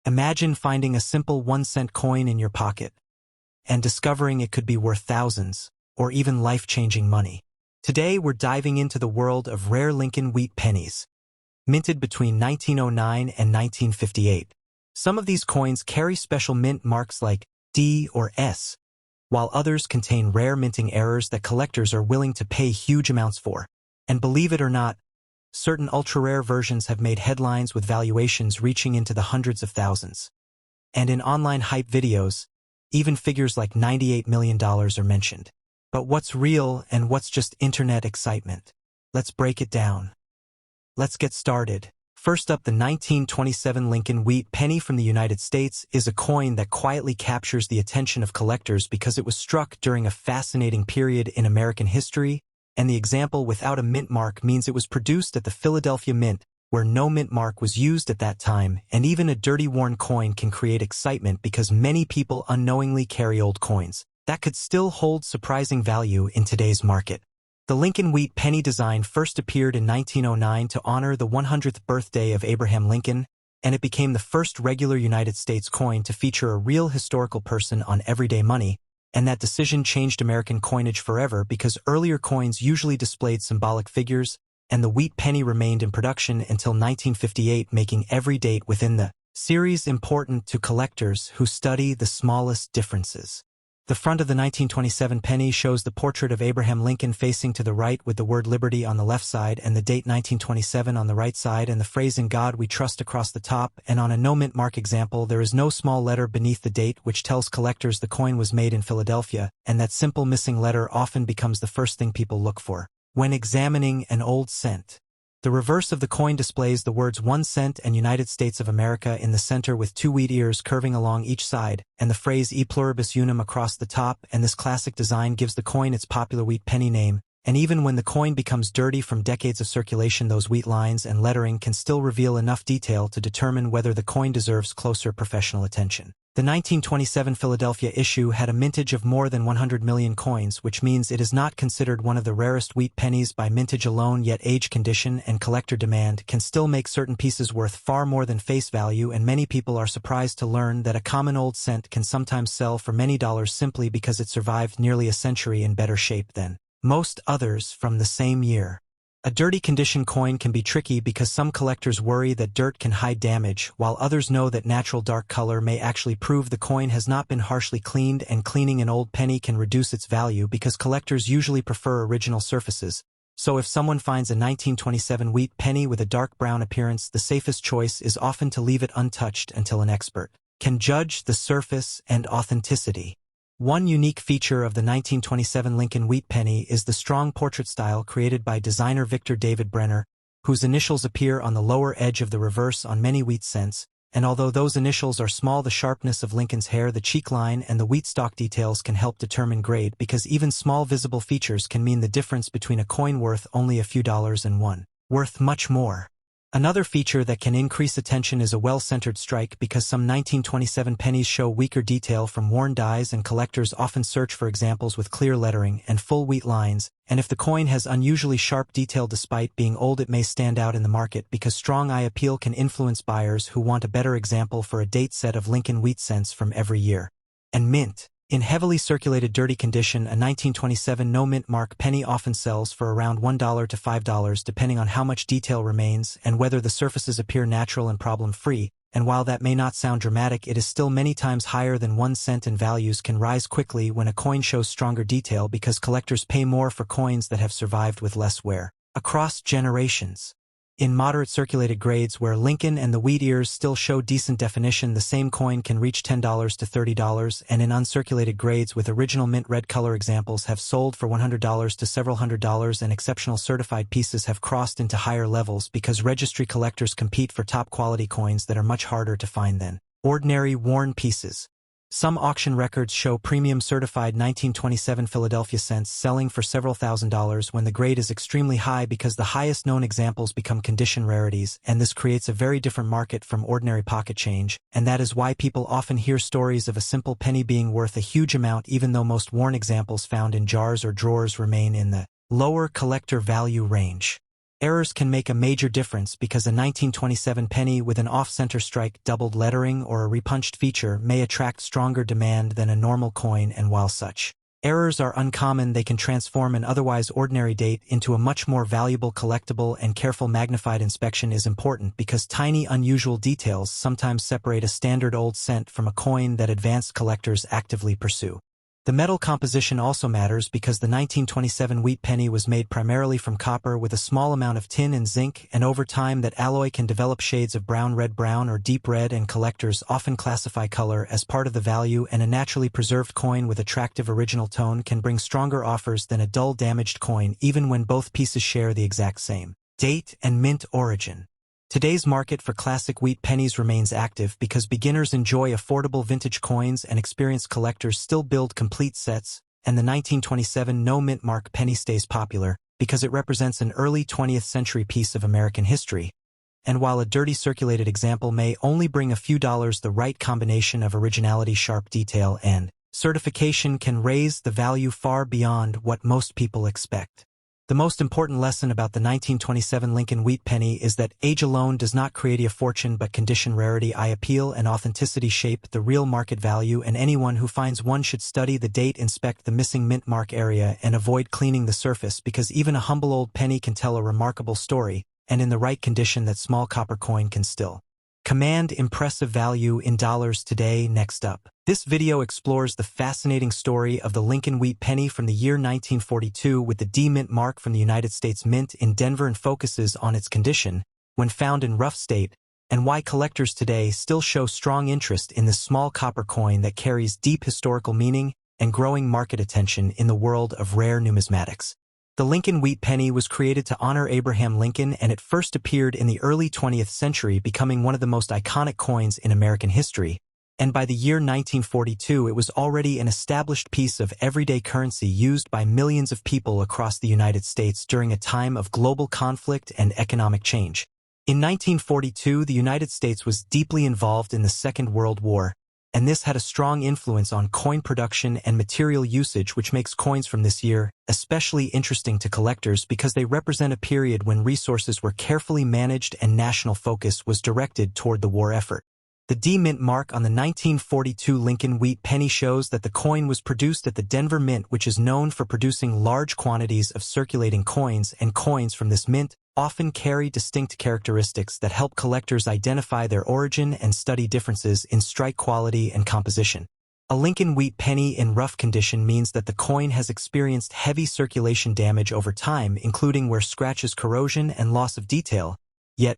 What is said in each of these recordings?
Imagine finding a simple 1-cent coin in your pocket and discovering it could be worth thousands or even life-changing money. Today, we're diving into the world of rare Lincoln Wheat Pennies, minted between 1909 and 1958. Some of these coins carry special mint marks like D or S, while others contain rare minting errors that collectors are willing to pay huge amounts for. And believe it or not, certain ultra-rare versions have made headlines with valuations reaching into the hundreds of thousands. And in online hype videos, even figures like $98 million are mentioned. But what's real and what's just internet excitement? Let's break it down. Let's get started. First up, the 1927 Lincoln Wheat Penny from the United States is a coin that quietly captures the attention of collectors because it was struck during a fascinating period in American history, and the example without a mint mark means it was produced at the Philadelphia Mint, where no mint mark was used at that time, and even a dirty worn coin can create excitement because many people unknowingly carry old coins that could still hold surprising value in today's market. The Lincoln Wheat Penny design first appeared in 1909 to honor the 100th birthday of Abraham Lincoln, and it became the first regular United States coin to feature a real historical person on everyday money, and that decision changed American coinage forever because earlier coins usually displayed symbolic figures, and the wheat penny remained in production until 1958, making every date within the series important to collectors who study the smallest differences. The front of the 1927 penny shows the portrait of Abraham Lincoln facing to the right with the word Liberty on the left side and the date 1927 on the right side and the phrase "In God We Trust" across the top, and on a no mint mark example there is no small letter beneath the date, which tells collectors the coin was made in Philadelphia, and that simple missing letter often becomes the first thing people look for when examining an old cent. The reverse of the coin displays the words 1 cent and United States of America in the center with 2 wheat ears curving along each side, and the phrase E pluribus unum across the top, and this classic design gives the coin its popular wheat penny name, and even when the coin becomes dirty from decades of circulation, those wheat lines and lettering can still reveal enough detail to determine whether the coin deserves closer professional attention. The 1927 Philadelphia issue had a mintage of more than 100 million coins, which means it is not considered one of the rarest wheat pennies by mintage alone, yet age, condition, and collector demand can still make certain pieces worth far more than face value, and many people are surprised to learn that a common old cent can sometimes sell for many dollars simply because it survived nearly a century in better shape than most others from the same year. A dirty condition coin can be tricky because some collectors worry that dirt can hide damage, while others know that natural dark color may actually prove the coin has not been harshly cleaned, and cleaning an old penny can reduce its value because collectors usually prefer original surfaces. So if someone finds a 1927 wheat penny with a dark brown appearance, the safest choice is often to leave it untouched until an expert can judge the surface and authenticity. One unique feature of the 1927 Lincoln Wheat Penny is the strong portrait style created by designer Victor David Brenner, whose initials appear on the lower edge of the reverse on many wheat cents, and although those initials are small, the sharpness of Lincoln's hair, the cheek line, and the wheat stalk details can help determine grade, because even small visible features can mean the difference between a coin worth only a few dollars and one worth much more. Another feature that can increase attention is a well-centered strike, because some 1927 pennies show weaker detail from worn dies, and collectors often search for examples with clear lettering and full wheat lines, and if the coin has unusually sharp detail despite being old, it may stand out in the market because strong eye appeal can influence buyers who want a better example for a date set of Lincoln wheat cents from every year. And mint. In heavily circulated dirty condition, a 1927 no-mint mark penny often sells for around $1 to $5 depending on how much detail remains and whether the surfaces appear natural and problem-free, and while that may not sound dramatic, it is still many times higher than 1 cent, and values can rise quickly when a coin shows stronger detail because collectors pay more for coins that have survived with less wear across generations. In moderate circulated grades where Lincoln and the wheat ears still show decent definition, the same coin can reach $10 to $30, and in uncirculated grades with original mint red color, examples have sold for $100 to several $100s, and exceptional certified pieces have crossed into higher levels because registry collectors compete for top quality coins that are much harder to find than ordinary worn pieces. Some auction records show premium certified 1927 Philadelphia cents selling for several $1,000s when the grade is extremely high, because the highest known examples become condition rarities, and this creates a very different market from ordinary pocket change, and that is why people often hear stories of a simple penny being worth a huge amount even though most worn examples found in jars or drawers remain in the lower collector value range. Errors can make a major difference because a 1927 penny with an off-center strike doubled lettering or a repunched feature may attract stronger demand than a normal coin, and while such errors are uncommon, they can transform an otherwise ordinary date into a much more valuable collectible, and careful magnified inspection is important because tiny unusual details sometimes separate a standard old cent from a coin that advanced collectors actively pursue. The metal composition also matters because the 1927 wheat penny was made primarily from copper with a small amount of tin and zinc, and over time that alloy can develop shades of brown, red-brown, or deep red, and collectors often classify color as part of the value, and a naturally preserved coin with attractive original tone can bring stronger offers than a dull, damaged coin, even when both pieces share the exact same date and mint origin. Today's market for classic wheat pennies remains active because beginners enjoy affordable vintage coins and experienced collectors still build complete sets, and the 1927 no-mint mark penny stays popular because it represents an early 20th century piece of American history. And while a dirty circulated example may only bring a few dollars, the right combination of originality, sharp detail, and certification can raise the value far beyond what most people expect. The most important lesson about the 1927 Lincoln Wheat Penny is that age alone does not create a fortune, but condition, rarity, eye appeal, and authenticity shape the real market value, and anyone who finds one should study the date, inspect the missing mint mark area, and avoid cleaning the surface, because even a humble old penny can tell a remarkable story, and in the right condition that small copper coin can still command impressive value in dollars today. Next up, this video explores the fascinating story of the Lincoln Wheat Penny from the year 1942 with the D mint mark from the United States Mint in Denver, and focuses on its condition when found in rough state, and why collectors today still show strong interest in this small copper coin that carries deep historical meaning and growing market attention in the world of rare numismatics. The Lincoln Wheat Penny was created to honor Abraham Lincoln, and it first appeared in the early 20th century, becoming one of the most iconic coins in American history. And by the year 1942, it was already an established piece of everyday currency used by millions of people across the United States during a time of global conflict and economic change. In 1942, the United States was deeply involved in the Second World War, and this had a strong influence on coin production and material usage, which makes coins from this year especially interesting to collectors because they represent a period when resources were carefully managed and national focus was directed toward the war effort. The D mint mark on the 1942 Lincoln Wheat Penny shows that the coin was produced at the Denver Mint, which is known for producing large quantities of circulating coins, and coins from this mint often carry distinct characteristics that help collectors identify their origin and study differences in strike quality and composition. A Lincoln Wheat Penny in rough condition means that the coin has experienced heavy circulation damage over time, including wear, scratches, corrosion, and loss of detail. Yet,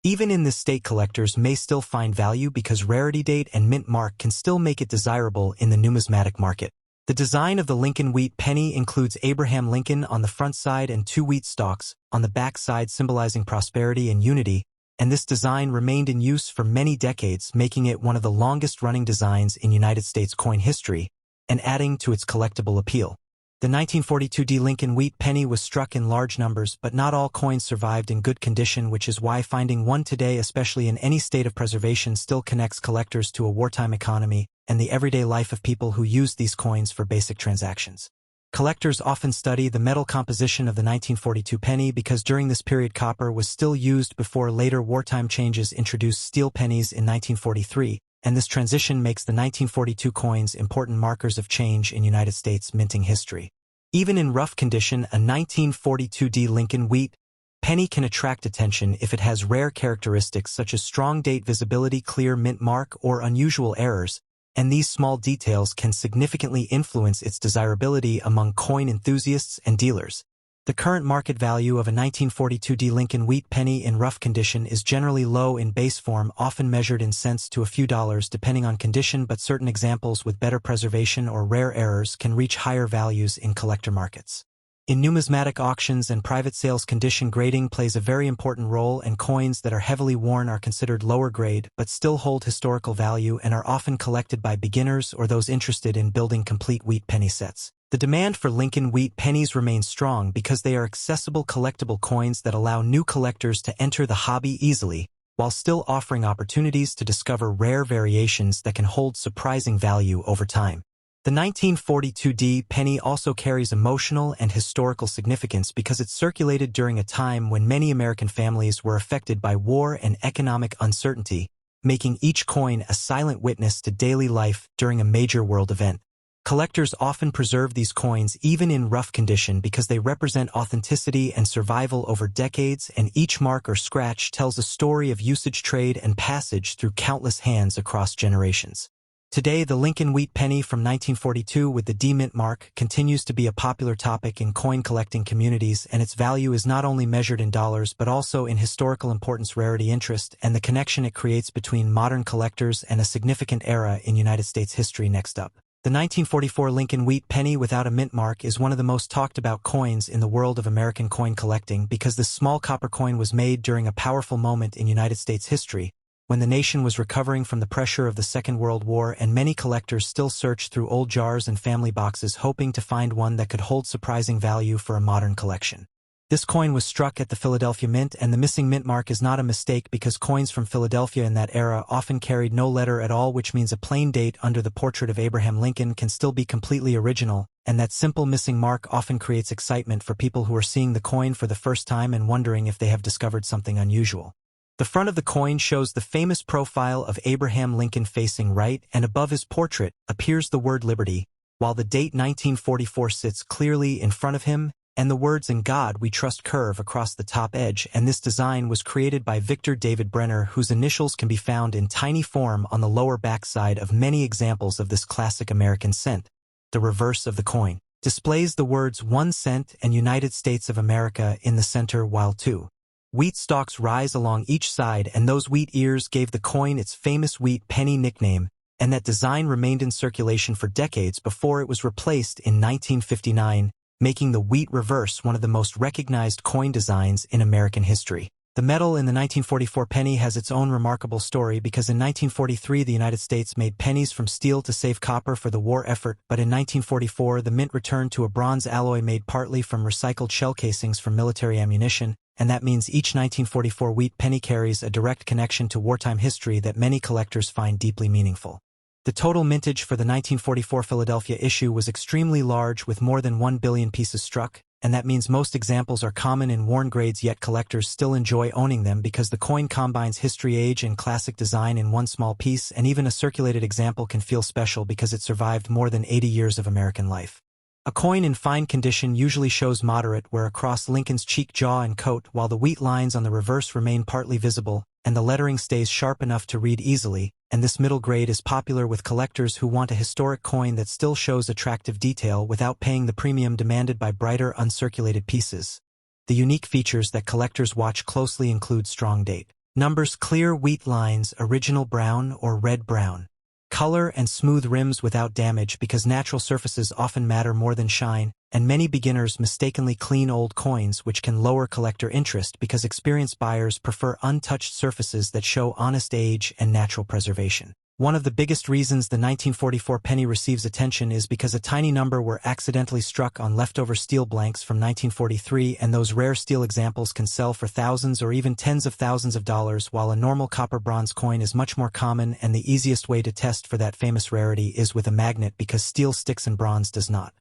even in this state, collectors may still find value because rarity, date, and mint mark can still make it desirable in the numismatic market. The design of the Lincoln Wheat Penny includes Abraham Lincoln on the front side and two wheat stalks on the back side, symbolizing prosperity and unity, and this design remained in use for many decades, making it one of the longest-running designs in United States coin history and adding to its collectible appeal. The 1942 D Lincoln Wheat Penny was struck in large numbers, but not all coins survived in good condition, which is why finding one today, especially in any state of preservation, still connects collectors to a wartime economy and the everyday life of people who use these coins for basic transactions. Collectors often study the metal composition of the 1942 penny because during this period copper was still used before later wartime changes introduced steel pennies in 1943, and this transition makes the 1942 coins important markers of change in United States minting history. Even in rough condition, a 1942 D Lincoln Wheat Penny can attract attention if it has rare characteristics such as strong date visibility, clear mint mark, or unusual errors, and these small details can significantly influence its desirability among coin enthusiasts and dealers. The current market value of a 1942 D Lincoln Wheat Penny in rough condition is generally low in base form, often measured in cents to a few dollars depending on condition, but certain examples with better preservation or rare errors can reach higher values in collector markets. In numismatic auctions and private sales, condition grading plays a very important role, and coins that are heavily worn are considered lower grade but still hold historical value and are often collected by beginners or those interested in building complete wheat penny sets. The demand for Lincoln Wheat Pennies remains strong because they are accessible collectible coins that allow new collectors to enter the hobby easily, while still offering opportunities to discover rare variations that can hold surprising value over time. The 1942 penny also carries emotional and historical significance because it circulated during a time when many American families were affected by war and economic uncertainty, making each coin a silent witness to daily life during a major world event. Collectors often preserve these coins even in rough condition because they represent authenticity and survival over decades, and each mark or scratch tells a story of usage, trade, and passage through countless hands across generations. Today, the Lincoln Wheat Penny from 1942 with the D-Mint mark continues to be a popular topic in coin collecting communities, and its value is not only measured in dollars but also in historical importance, rarity, interest, and the connection it creates between modern collectors and a significant era in United States history. Next up, the 1944 Lincoln Wheat Penny without a mint mark is one of the most talked about coins in the world of American coin collecting because this small copper coin was made during a powerful moment in United States history, when the nation was recovering from the pressure of the Second World War, and many collectors still search through old jars and family boxes hoping to find one that could hold surprising value for a modern collection. This coin was struck at the Philadelphia Mint, and the missing mint mark is not a mistake because coins from Philadelphia in that era often carried no letter at all, which means a plain date under the portrait of Abraham Lincoln can still be completely original, and that simple missing mark often creates excitement for people who are seeing the coin for the first time and wondering if they have discovered something unusual. The front of the coin shows the famous profile of Abraham Lincoln facing right, and above his portrait appears the word liberty, while the date 1944 sits clearly in front of him, and the words "In God We Trust" curve across the top edge, and this design was created by Victor David Brenner, whose initials can be found in tiny form on the lower backside of many examples of this classic American cent. The reverse of the coin displays the words 1 cent and United States of America in the center, while 2 wheat stalks rise along each side, and those wheat ears gave the coin its famous wheat penny nickname, and that design remained in circulation for decades before it was replaced in 1959, making the wheat reverse one of the most recognized coin designs in American history. The metal in the 1944 penny has its own remarkable story because in 1943 the United States made pennies from steel to save copper for the war effort, but in 1944 the mint returned to a bronze alloy made partly from recycled shell casings from military ammunition, and that means each 1944 wheat penny carries a direct connection to wartime history that many collectors find deeply meaningful. The total mintage for the 1944 Philadelphia issue was extremely large, with more than 1 billion pieces struck, and that means most examples are common in worn grades, yet collectors still enjoy owning them because the coin combines history, age, and classic design in one small piece, and even a circulated example can feel special because it survived more than 80 years of American life. A coin in fine condition usually shows moderate wear across Lincoln's cheek, jaw, and coat, while the wheat lines on the reverse remain partly visible, and the lettering stays sharp enough to read easily, and this middle grade is popular with collectors who want a historic coin that still shows attractive detail without paying the premium demanded by brighter, uncirculated pieces. The unique features that collectors watch closely include strong date numbers, clear wheat lines, original brown or red brown color, and smooth rims without damage because natural surfaces often matter more than shine, and many beginners mistakenly clean old coins, which can lower collector interest because experienced buyers prefer untouched surfaces that show honest age and natural preservation. One of the biggest reasons the 1944 penny receives attention is because a tiny number were accidentally struck on leftover steel blanks from 1943, and those rare steel examples can sell for thousands or even tens of thousands of dollars, while a normal copper-bronze coin is much more common, and the easiest way to test for that famous rarity is with a magnet because steel sticks and bronze does not.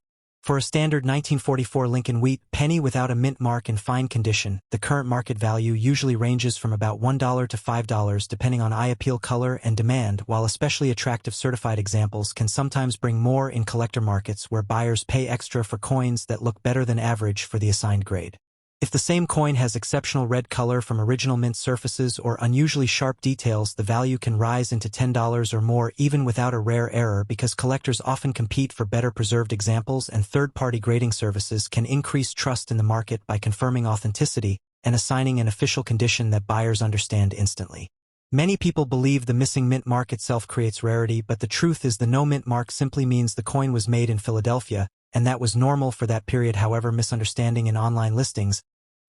For a standard 1944 Lincoln Wheat Penny without a mint mark in fine condition, the current market value usually ranges from about $1 to $5 depending on eye appeal, color, and demand, while especially attractive certified examples can sometimes bring more in collector markets where buyers pay extra for coins that look better than average for the assigned grade. If the same coin has exceptional red color from original mint surfaces or unusually sharp details, the value can rise into $10 or more even without a rare error because collectors often compete for better preserved examples, and third-party grading services can increase trust in the market by confirming authenticity and assigning an official condition that buyers understand instantly. Many people believe the missing mint mark itself creates rarity, but the truth is the no mint mark simply means the coin was made in Philadelphia, and that was normal for that period. However, misunderstanding in online listings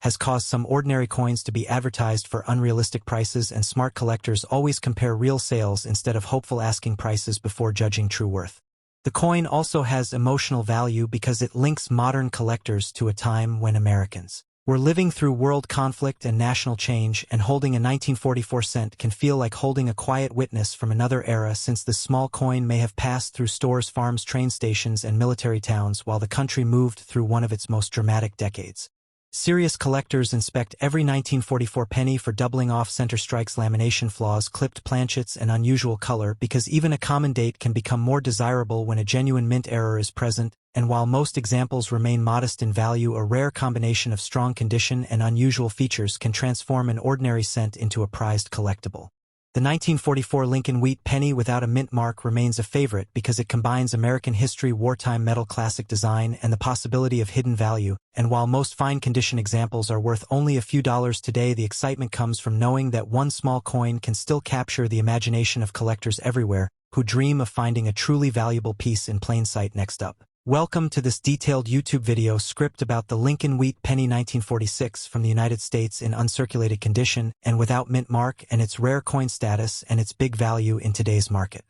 has caused some ordinary coins to be advertised for unrealistic prices, and smart collectors always compare real sales instead of hopeful asking prices before judging true worth. The coin also has emotional value because it links modern collectors to a time when Americans We're living through world conflict and national change, and holding a 1944 cent can feel like holding a quiet witness from another era, since this small coin may have passed through stores, farms, train stations, and military towns while the country moved through one of its most dramatic decades. Serious collectors inspect every 1944 penny for doubling off center strikes, lamination flaws, clipped planchets, and unusual color, because even a common date can become more desirable when a genuine mint error is present. And while most examples remain modest in value, a rare combination of strong condition and unusual features can transform an ordinary cent into a prized collectible. The 1944 Lincoln Wheat Penny without a mint mark remains a favorite because it combines American history, wartime metal, classic design, and the possibility of hidden value. And while most fine condition examples are worth only a few dollars today, the excitement comes from knowing that one small coin can still capture the imagination of collectors everywhere who dream of finding a truly valuable piece in plain sight. Next up, welcome to this detailed YouTube video script about the Lincoln Wheat Penny 1946 from the United States in uncirculated condition and without mint mark, and its rare coin status and its big value in today's market.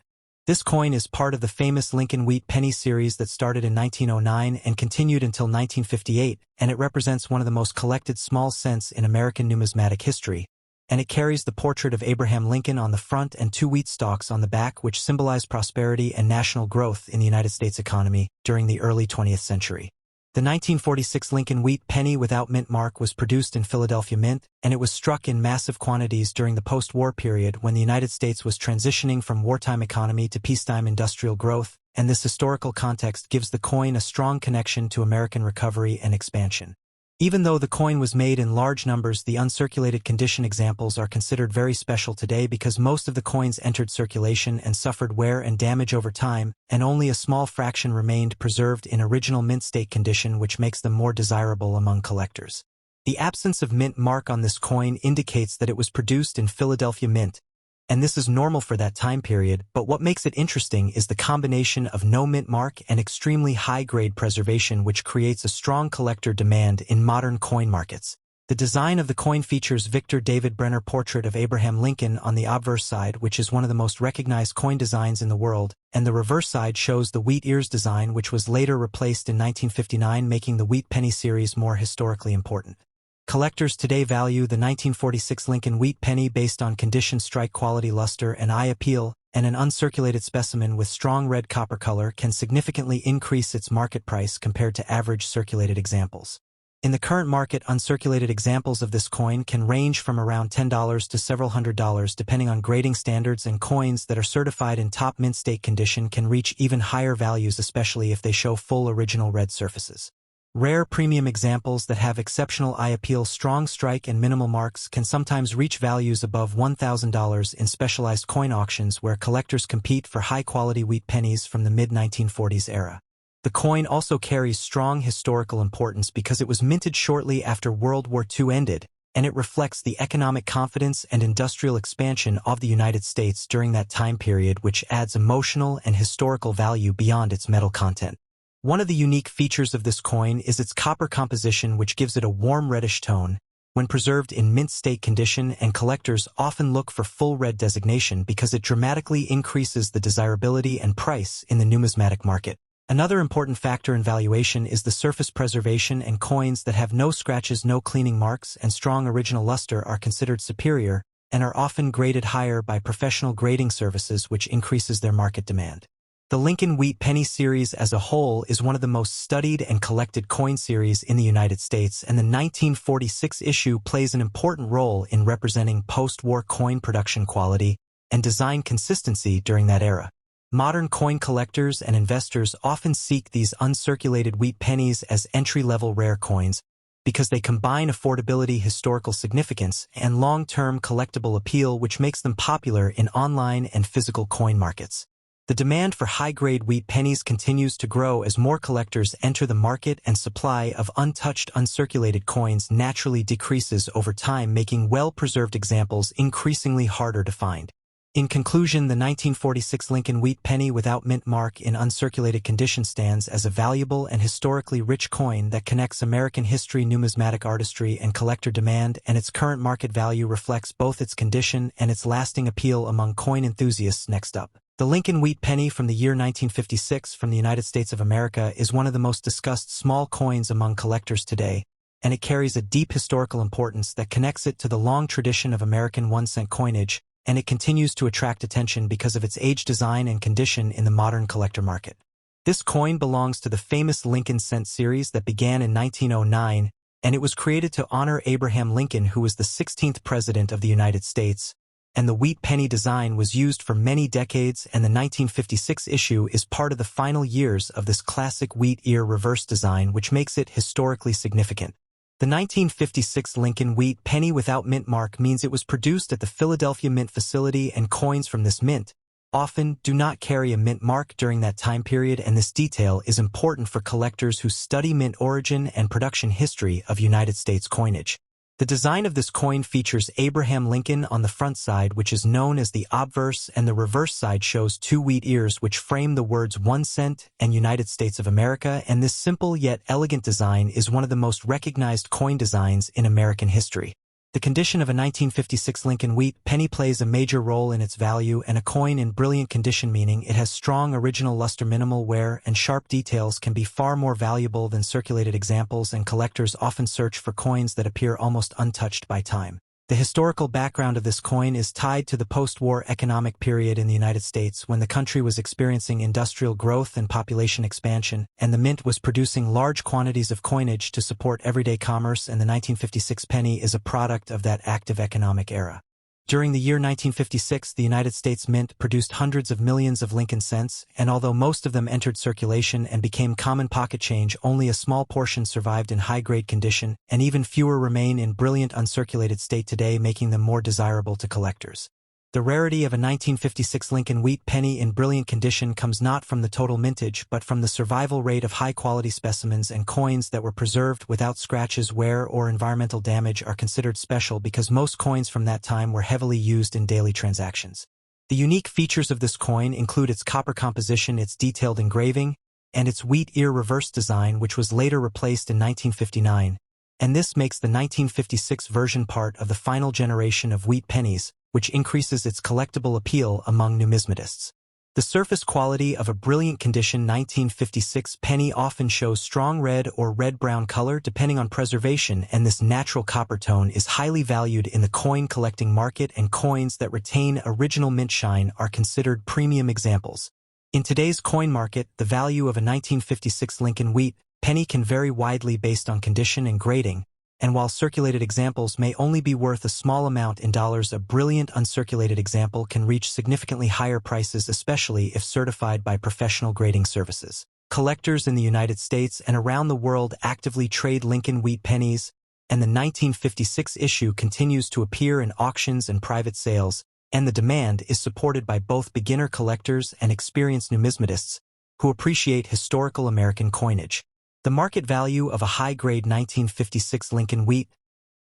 This coin is part of the famous Lincoln Wheat Penny series that started in 1909 and continued until 1958, and it represents one of the most collected small cents in American numismatic history. And it carries the portrait of Abraham Lincoln on the front and two wheat stalks on the back, which symbolize prosperity and national growth in the United States economy during the early 20th century. The 1946 Lincoln Wheat Penny without mint mark was produced in Philadelphia Mint, and it was struck in massive quantities during the post-war period when the United States was transitioning from wartime economy to peacetime industrial growth, and this historical context gives the coin a strong connection to American recovery and expansion. Even though the coin was made in large numbers, the uncirculated condition examples are considered very special today because most of the coins entered circulation and suffered wear and damage over time, and only a small fraction remained preserved in original mint state condition, which makes them more desirable among collectors. The absence of mint mark on this coin indicates that it was produced in Philadelphia Mint, and this is normal for that time period, but what makes it interesting is the combination of no mint mark and extremely high-grade preservation, which creates a strong collector demand in modern coin markets. The design of the coin features Victor David Brenner portrait of Abraham Lincoln on the obverse side, which is one of the most recognized coin designs in the world, and the reverse side shows the wheat ears design, which was later replaced in 1959, making the Wheat Penny series more historically important. Collectors today value the 1946 Lincoln Wheat Penny based on condition, strike quality, luster, and eye appeal, and an uncirculated specimen with strong red copper color can significantly increase its market price compared to average circulated examples. In the current market, uncirculated examples of this coin can range from around $10 to several $100s depending on grading standards, and coins that are certified in top mint state condition can reach even higher values, especially if they show full original red surfaces. Rare premium examples that have exceptional eye appeal, strong strike, and minimal marks can sometimes reach values above $1,000 in specialized coin auctions where collectors compete for high-quality wheat pennies from the mid-1940s era. The coin also carries strong historical importance because it was minted shortly after World War II ended, and it reflects the economic confidence and industrial expansion of the United States during that time period, which adds emotional and historical value beyond its metal content. One of the unique features of this coin is its copper composition, which gives it a warm reddish tone when preserved in mint state condition, and collectors often look for full red designation because it dramatically increases the desirability and price in the numismatic market. Another important factor in valuation is the surface preservation, and coins that have no scratches, no cleaning marks, and strong original luster are considered superior and are often graded higher by professional grading services, which increases their market demand. The Lincoln Wheat Penny series as a whole is one of the most studied and collected coin series in the United States, and the 1946 issue plays an important role in representing post-war coin production quality and design consistency during that era. Modern coin collectors and investors often seek these uncirculated wheat pennies as entry-level rare coins because they combine affordability, historical significance, and long-term collectible appeal, which makes them popular in online and physical coin markets. The demand for high-grade wheat pennies continues to grow as more collectors enter the market, and supply of untouched, uncirculated coins naturally decreases over time, making well-preserved examples increasingly harder to find. In conclusion, the 1946 Lincoln Wheat Penny without mint mark in uncirculated condition stands as a valuable and historically rich coin that connects American history, numismatic artistry, and collector demand, and its current market value reflects both its condition and its lasting appeal among coin enthusiasts. Next up, the Lincoln Wheat Penny from the year 1956 from the United States of America is one of the most discussed small coins among collectors today, and it carries a deep historical importance that connects it to the long tradition of American 1-cent coinage, and it continues to attract attention because of its age, design, and condition in the modern collector market. This coin belongs to the famous Lincoln cent series that began in 1909, and it was created to honor Abraham Lincoln, who was the 16th President of the United States, and the wheat penny design was used for many decades, and the 1956 issue is part of the final years of this classic wheat ear reverse design, which makes it historically significant. The 1956 Lincoln Wheat Penny without mint mark means it was produced at the Philadelphia Mint facility, and coins from this mint often do not carry a mint mark during that time period, and this detail is important for collectors who study mint origin and production history of United States coinage. The design of this coin features Abraham Lincoln on the front side, which is known as the obverse, and the reverse side shows two wheat ears which frame the words 1 cent and United States of America, and this simple yet elegant design is one of the most recognized coin designs in American history. The condition of a 1956 Lincoln Wheat Penny plays a major role in its value, and a coin in brilliant condition, meaning it has strong original luster, minimal wear, and sharp details, can be far more valuable than circulated examples, and collectors often search for coins that appear almost untouched by time. The historical background of this coin is tied to the post-war economic period in the United States, when the country was experiencing industrial growth and population expansion, and the mint was producing large quantities of coinage to support everyday commerce, and the 1956 penny is a product of that active economic era. During the year 1956, the United States Mint produced hundreds of millions of Lincoln cents, and although most of them entered circulation and became common pocket change, only a small portion survived in high-grade condition, and even fewer remain in brilliant uncirculated state today, making them more desirable to collectors. The rarity of a 1956 Lincoln Wheat Penny in brilliant condition comes not from the total mintage, but from the survival rate of high-quality specimens, and coins that were preserved without scratches, wear, or environmental damage are considered special because most coins from that time were heavily used in daily transactions. The unique features of this coin include its copper composition, its detailed engraving, and its wheat ear reverse design, which was later replaced in 1959, and this makes the 1956 version part of the final generation of wheat pennies, which increases its collectible appeal among numismatists. The surface quality of a brilliant condition 1956 penny often shows strong red or red-brown color depending on preservation, and this natural copper tone is highly valued in the coin collecting market, and coins that retain original mint shine are considered premium examples. In today's coin market, the value of a 1956 Lincoln Wheat Penny can vary widely based on condition and grading, and while circulated examples may only be worth a small amount in dollars, a brilliant uncirculated example can reach significantly higher prices, especially if certified by professional grading services. Collectors in the United States and around the world actively trade Lincoln Wheat Pennies, and the 1956 issue continues to appear in auctions and private sales, and the demand is supported by both beginner collectors and experienced numismatists who appreciate historical American coinage. The market value of a high-grade 1956 Lincoln Wheat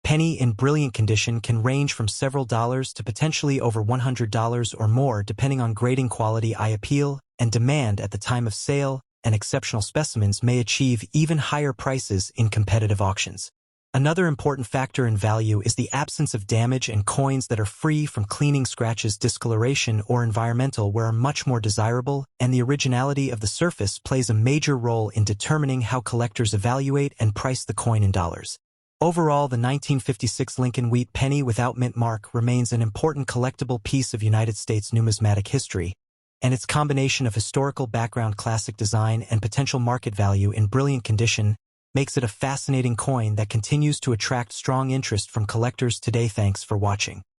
Penny in brilliant condition can range from several dollars to potentially over $100 or more, depending on grading quality, eye appeal, and demand at the time of sale, and exceptional specimens may achieve even higher prices in competitive auctions. Another important factor in value is the absence of damage, and coins that are free from cleaning, scratches, discoloration, or environmental wear are much more desirable, and the originality of the surface plays a major role in determining how collectors evaluate and price the coin in dollars. Overall, the 1956 Lincoln Wheat Penny without mint mark remains an important collectible piece of United States numismatic history, and its combination of historical background, classic design, and potential market value in brilliant condition makes it a fascinating coin that continues to attract strong interest from collectors today. Thanks for watching.